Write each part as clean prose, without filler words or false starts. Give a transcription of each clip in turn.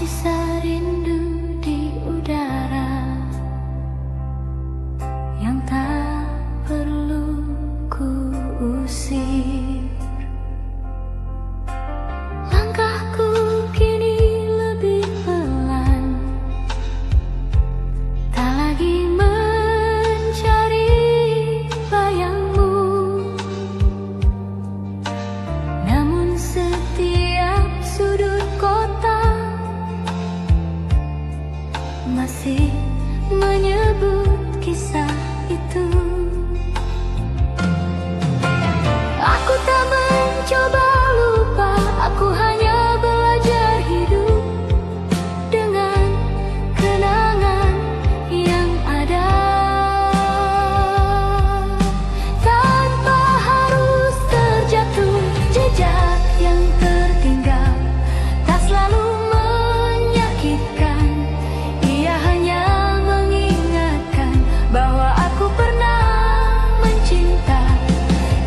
sisa rindu di udara yang tak perlu ku usir. Langkahku kini lebih pelan, tak lagi mencari bayangmu. Namun setiap sudut kota masih menyebut kisah itu. Aku tak mencoba lupa, aku hanya belajar hidup dengan kenangan yang ada, tanpa harus terjatuh. Jejak yang tertinggal tak selalu menyakitkan, ia hanya mengingatkan bahwa aku pernah mencinta.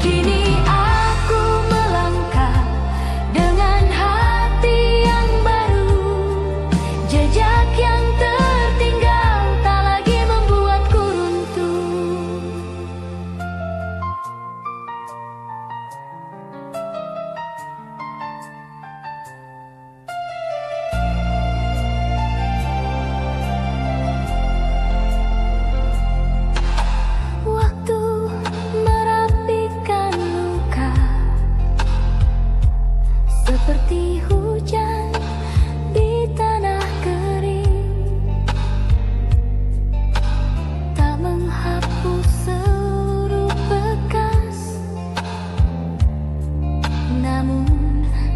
Kini aku melangkah dengan hati yang baru, jejak yang tertinggal tak lagi membuatku runtuh. Waktu merapikan luka seperti hujan di tanah kering, tak menghapus seluruh bekas, namun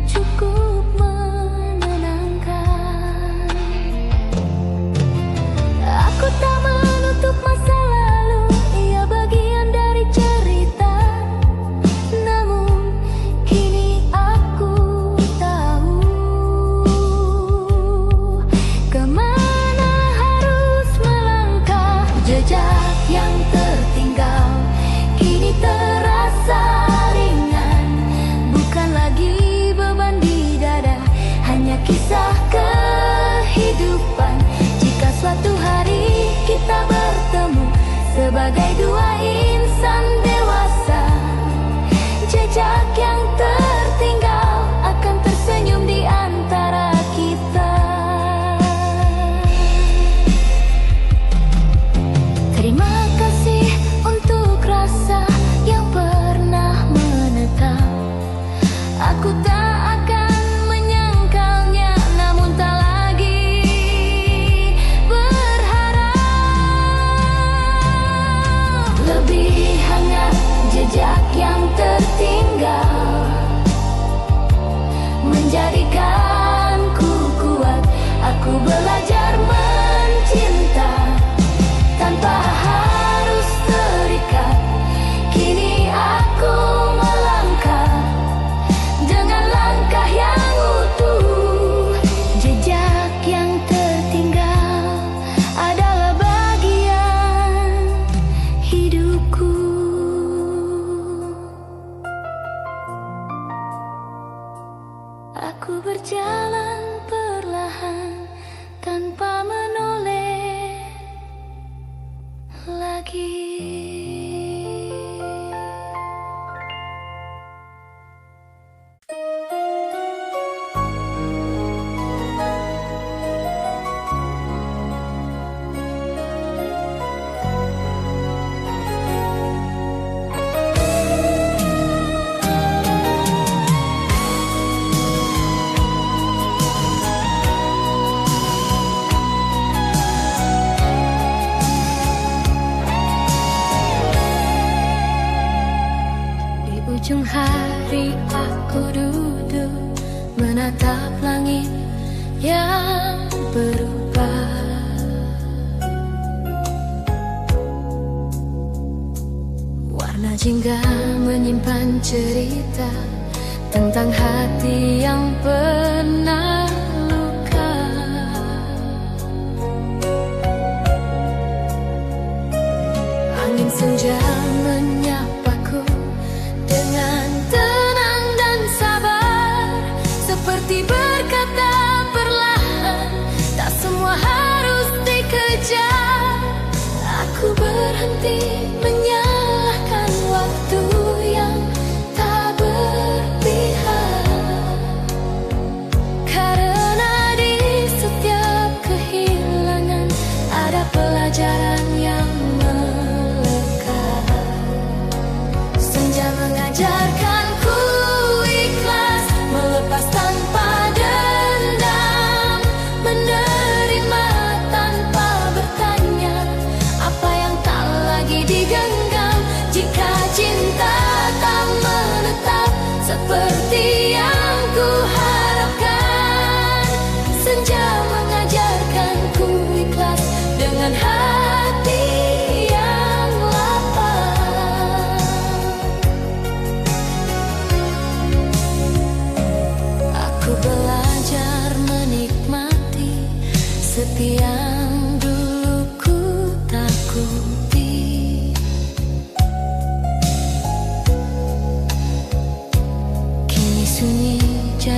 cukup menenangkan. Aku tak menutup masa lalu, ia bagian dari cerita. Namun kini aku tahu kemana harus melangkah. Jejak yang tertinggal kini terasa ringan, bukan lagi beban di dada, hanya kisah kehidupan. Jika suatu hari kita bertemu sebagai dua insan dewasa, jejak yang tertinggal akan tersenyum di antara kita. Terima kasih untuk rasa yang pernah menetap. Aku tak akan menyangkalnya, namun tak lagi berharap. Lebih hangat jejak yang tertinggal menjadikanku kuat. Aku belajar mencinta tanpa harus terikat. Kini aku melangkah dengan langkah yang utuh. Jejak yang tertinggal adalah bagian hidupku. Aku berjalan perlahan tanpa menoleh lagi. Ujung hari aku duduk menatap langit yang berubah. Warna jingga menyimpan cerita tentang hati yang pernah luka. Angin senja menyapaku dengan tenang dan sabar, seperti berkata perlahan,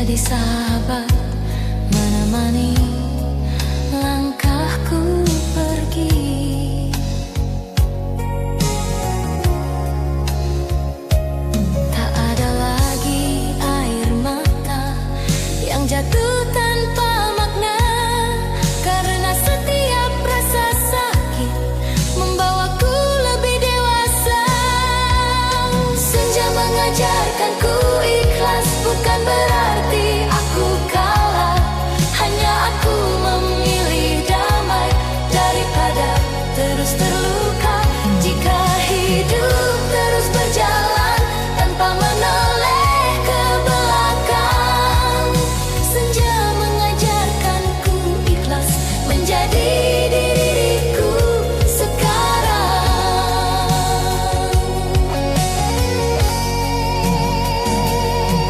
menjadi sahabat menemani langkahku pergi. Tak ada lagi air mata yang jatuh tanpa makna, karena setiap rasa sakit membawaku lebih dewasa. Senja mengajarkanku ikhlas, bukan berarti aku kalah. Hanya aku memilih damai daripada terus terluka. Jika hidup terus berjalan tanpa menoleh ke belakang, senja mengajarkanku ikhlas menjadi diriku sekarang.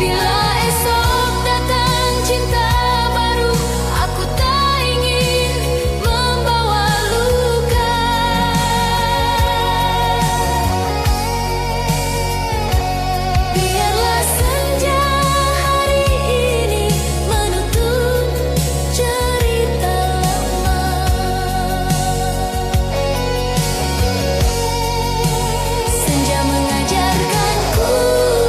Bila esok datang cinta baru, aku tak ingin membawa luka. Biarlah senja hari ini menutup cerita lama. Senja mengajarkanku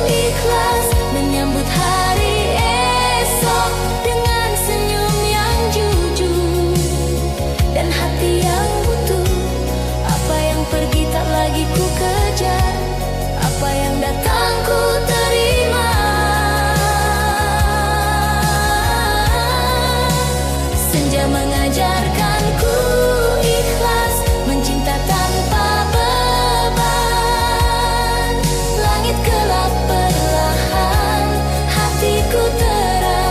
ikhlas menyambut hari esok dengan senyum yang jujur dan hati yang utuh. Apa yang pergi tak lagi ku kejar, apa yang datang ku terima. Senja mengajarkanku ikhlas mencinta tanpa beban. Langit gelap perlahan, hatiku terang.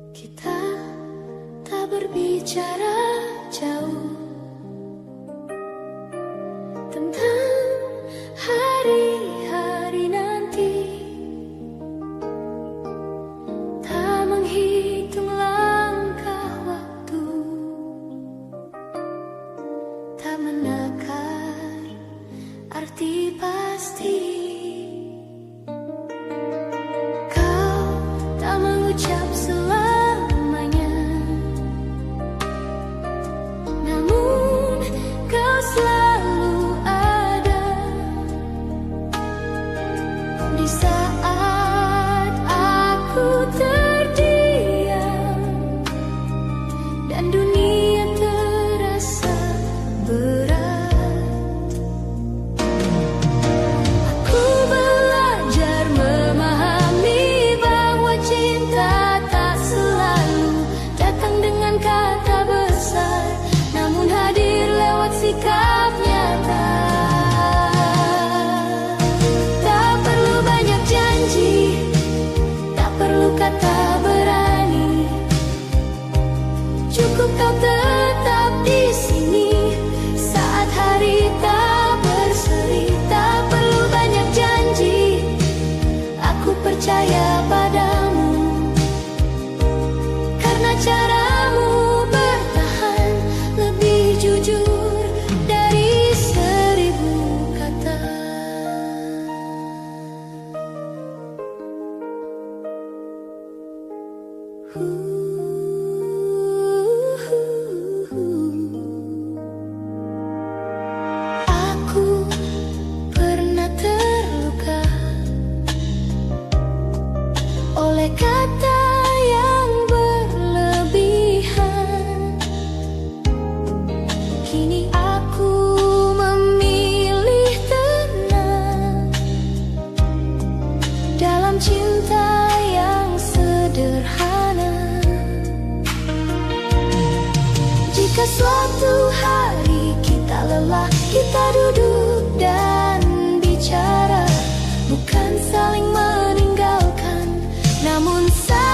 Kita tak berbicara jauh tentang hari-hari nanti, tak menghitung langkah waktu, tak menakar arti pasti. Kau tak mengucap selamanya, namun kau selalu ada di saat aku terdiam dan dunia terasa berat. Aku belajar memahami bahwa cinta tak selalu datang dengan kata besar, namun hadir lewat sikap nyata. Tak perlu banyak janji, tak perlu kata berani, cukup kau tetap di sini saat hari tak berseri. Tak perlu banyak janji, aku percaya padamu, karena caramu bertahan lebih jujur dari 1000 kata. Aku pernah terluka oleh kata yang berlebihan. Kini aku memilih tenang dalam cinta yang sederhana. Jika suatu hari kita lelah, kita duduk dan bicara, bukan saling meninggalkan, namun saling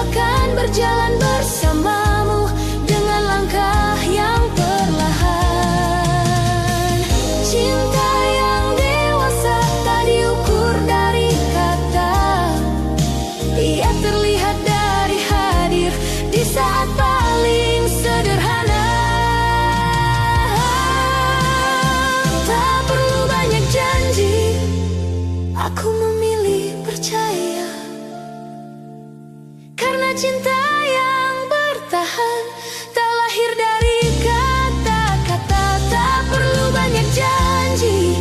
akan berjalan bersamamu dengan langkah yang perlahan. Cinta yang dewasa tak diukur dari kata, ia terlihat dari hadir di saat paling sederhana. Tak perlu banyak janji, aku memilih percaya, karena cinta yang bertahan tak lahir dari kata-kata. Tak perlu banyak janji,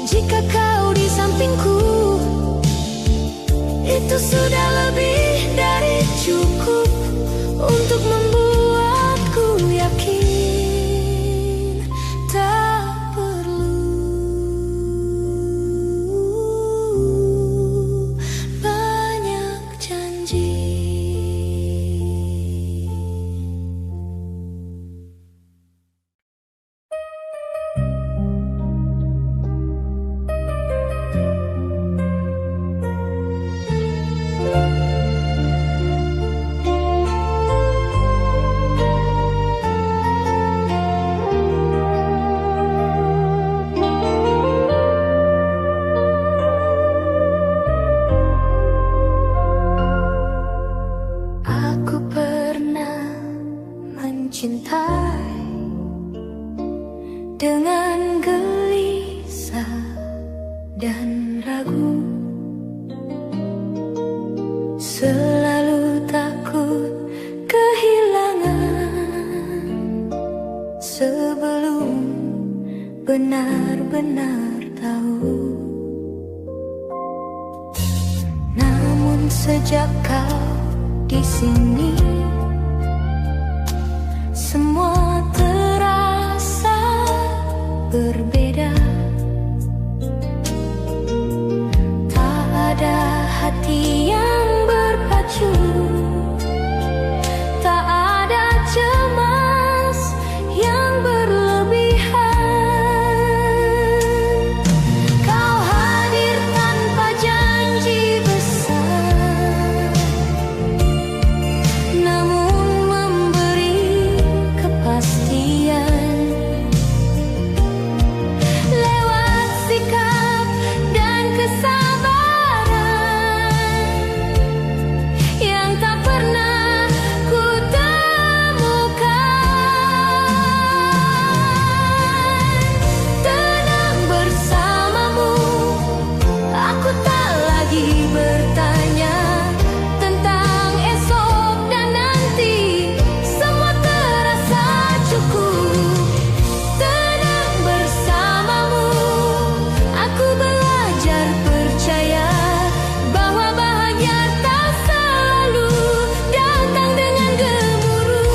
jika kau di sampingku, itu sudah lebih dari cukup untuk membuatku yakin. Tak perlu banyak janji. Aku pernah mencintai dengan gelisah dan ragu, selalu takut kehilangan sebelum benar-benar tahu. Namun sejak kau di sini, semua terasa berbeda. Tak ada hati yang berpacu, tak ada cemas yang berlebihan. Kau hadir tanpa janji besar, namun memberi kepastian lewat sikap dan kesabaran yang tak pernah ku temukan. Tenang bersamamu, aku tak lagi bertanya tentang esok dan nanti, semua terasa cukup. Tenang bersamamu, aku belajar percaya bahwa bahagia tak selalu datang dengan gemuruh.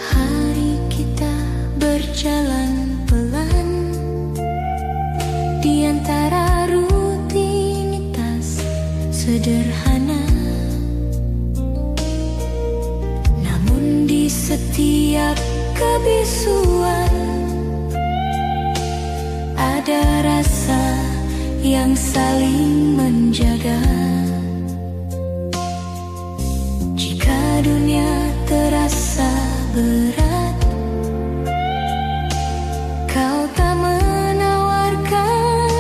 Hari kita berjalan pelan di antara rutinitas sederhana, namun di setiap kebisuan ada rasa yang saling menjaga. Jika dunia terasa berat, kau tak menawarkan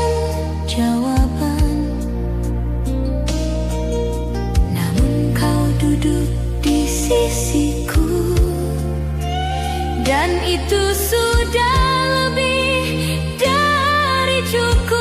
jawaban, namun kau duduk di sisiku, dan itu sudah lebih dari cukup.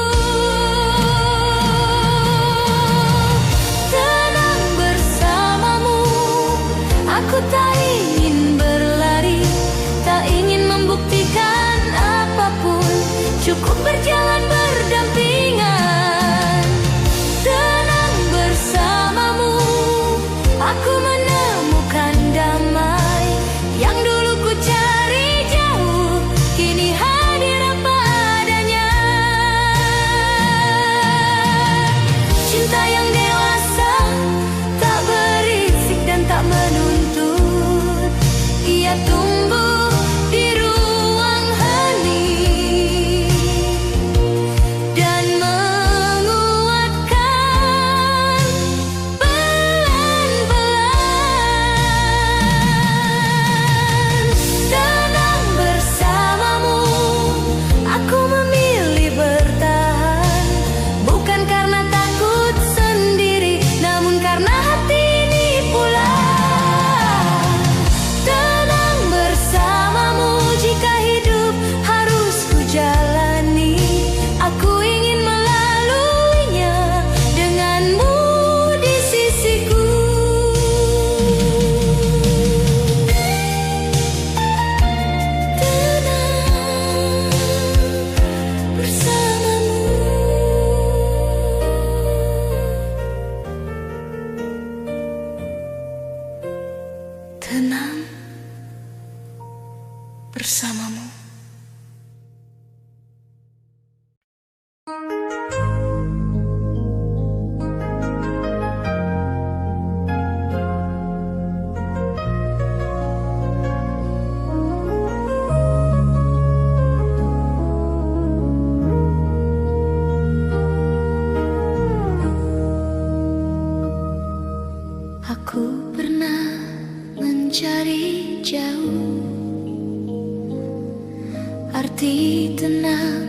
hati tenang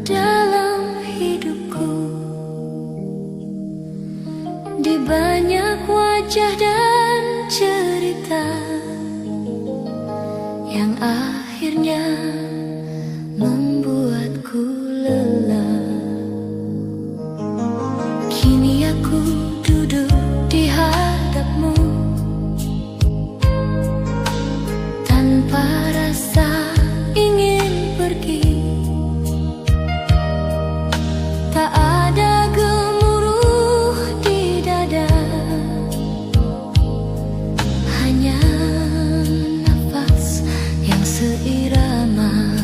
dalam hidupku. Di banyak wajah dan cerita yang akhirnya membuatku lelah. Kini aku duduk di hadapmu tanpa rasa ingin pergi. Tak ada gemuruh di dada, hanya nafas yang seirama.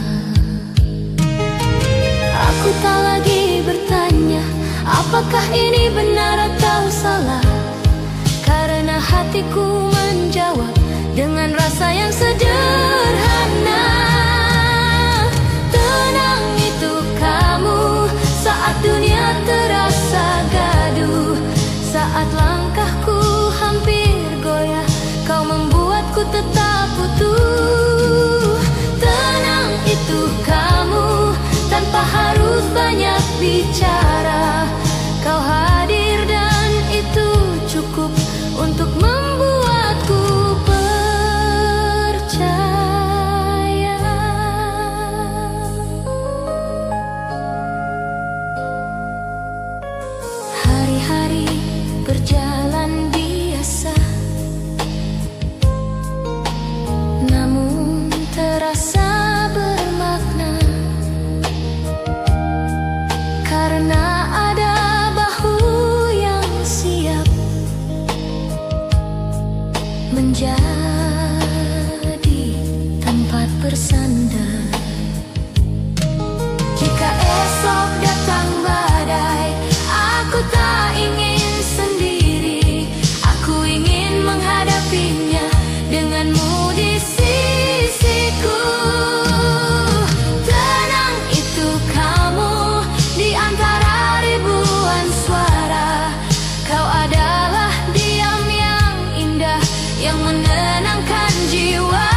Aku tak lagi bertanya apakah ini benar atau salah, karena hatiku menjawab dengan rasa yang sederhana. Tenang itu kamu saat dunia terasa gaduh, saat langkahku hampir goyah, kau membuatku tetap utuh. Tenang itu kamu tanpa harus banyak bicara, kau hadir dan itu cukup untuk membuatku percaya. Hari-hari berjalan biasa, namun terasa bermakna, karena ada bahu yang siap menjadi tempat bersandar. Jika esok datang badai, aku tak ingin sendiri, aku ingin menghadapinya denganmu di sisiku. Tenang itu kamu di antara ribuan suara, kau adalah diam yang indah yang menenangkan jiwa.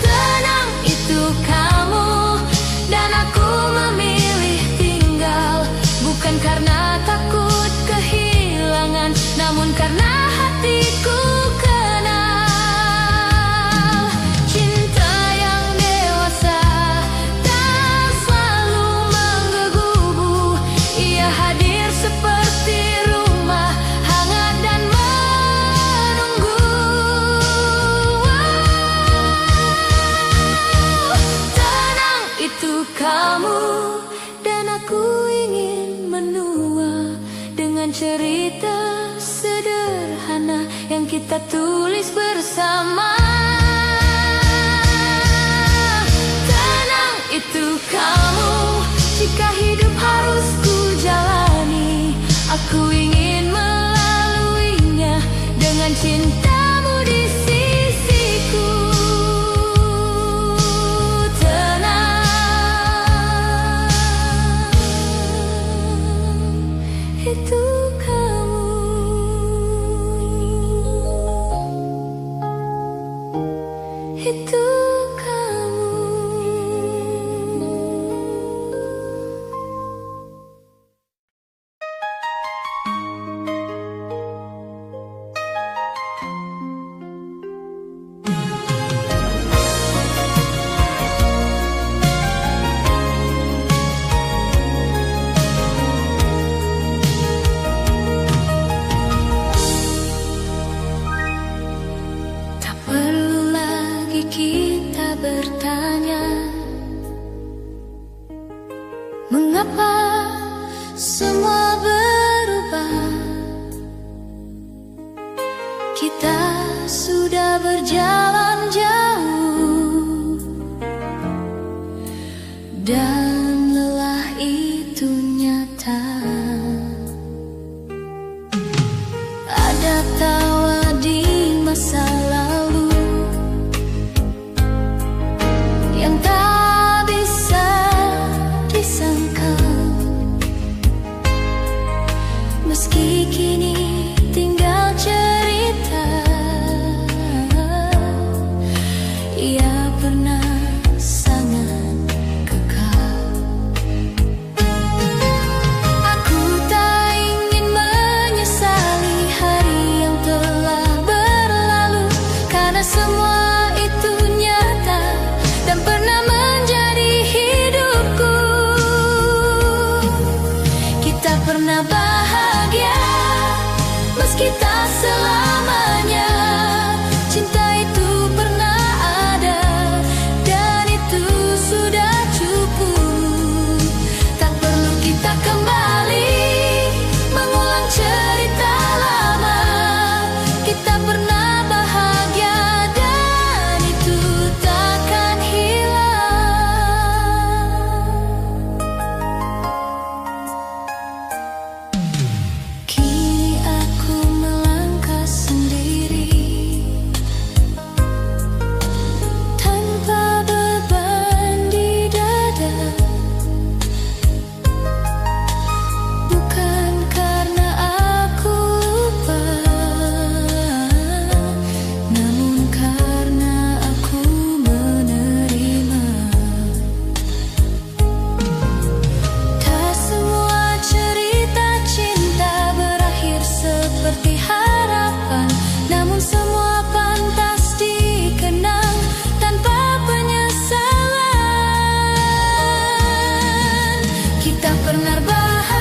Tenang itu kamu dan aku memilih tinggal, bukan karena takut kehilangan, namun karena hatiku kenal cinta yang dewasa tak selalu menggebu-gebu. Ia hadir seperti rumah hangat dan menunggu. Tenang itu kamu dan aku ingin menua dengan cerita sederhana yang kita tulis bersama. Tenang itu kamu jika hidup harus ku jalani, aku ingin melaluinya dengan cintamu di sisiku. Tenang itu kamu, itu kamu. pernah bahagia, meski tak selamanya. Cinta itu pernah ada, dan itu sudah cukup. Tak perlu kita kembali mengulang cerita lama. Kita pernah bahagia, dan itu takkan hilang. Kini aku melangkah sendiri, tanpa beban di dada. Bukan karena aku lupa, namun karena aku menerima. Tak semua cerita cinta berakhir seperti harapan, namun semua pantas dikenang tanpa penyesalan. Kita pernah bahagia,